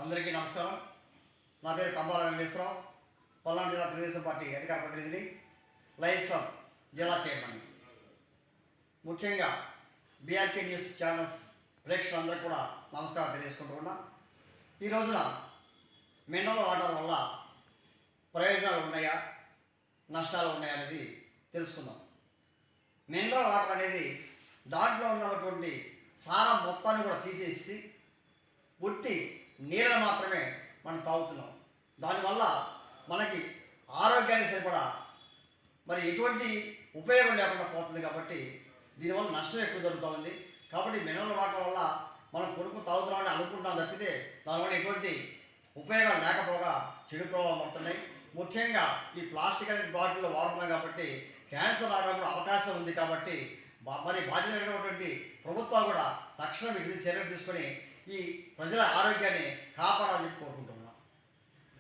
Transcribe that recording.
అందరికీ నమస్కారం. నా పేరు కంబాల వెంకటేశ్వరరావు, పల్నాడు జిల్లా తెలుగుదేశం పార్టీ అధికార ప్రతినిధిని, లయన్స్ క్లబ్ జిల్లా చైర్మన్. ముఖ్యంగా బీఆర్కే న్యూస్ ఛానల్స్ ప్రేక్షకులందరూ కూడా నమస్కారం తెలియజేసుకుంటూ ఉన్నా. ఈ రోజున మినరల్ వాటర్ వల్ల ప్రయోజనాలు ఉన్నాయా, నష్టాలు ఉన్నాయా అనేది తెలుసుకుందాం. మినరల్ వాటర్ అనేది దాంట్లో ఉన్నటువంటి సారం మొత్తాన్ని కూడా తీసేసి పుట్టి నీళ్ళను మాత్రమే మనం తాగుతున్నాం. దానివల్ల మనకి ఆరోగ్యానికి సరిపడా మరి ఎటువంటి ఉపయోగం లేకుండా పోతుంది. కాబట్టి దీనివల్ల నష్టం ఎక్కువ జరుగుతూ ఉంది. కాబట్టి మినరల్ వాటర్ వల్ల మనం కొడుకు తాగుతున్నామని అనుకుంటాం తప్పితే దానివల్ల ఎటువంటి ఉపయోగాలు లేకపోగా చెడు ప్రభావం పడుతున్నాయి. ముఖ్యంగా ఈ ప్లాస్టిక్ అనేది బాటిల్లో వాడుతున్నాం కాబట్టి క్యాన్సర్ రావడానికి కూడా అవకాశం ఉంది. కాబట్టి మరి బాధ్యతమైనటువంటి ప్రభుత్వాలు కూడా తక్షణం వీటి చర్యలు తీసుకొని ఈ ప్రజల ఆరోగ్యాన్ని కాపాడాలని కోరుకుంటున్నాం.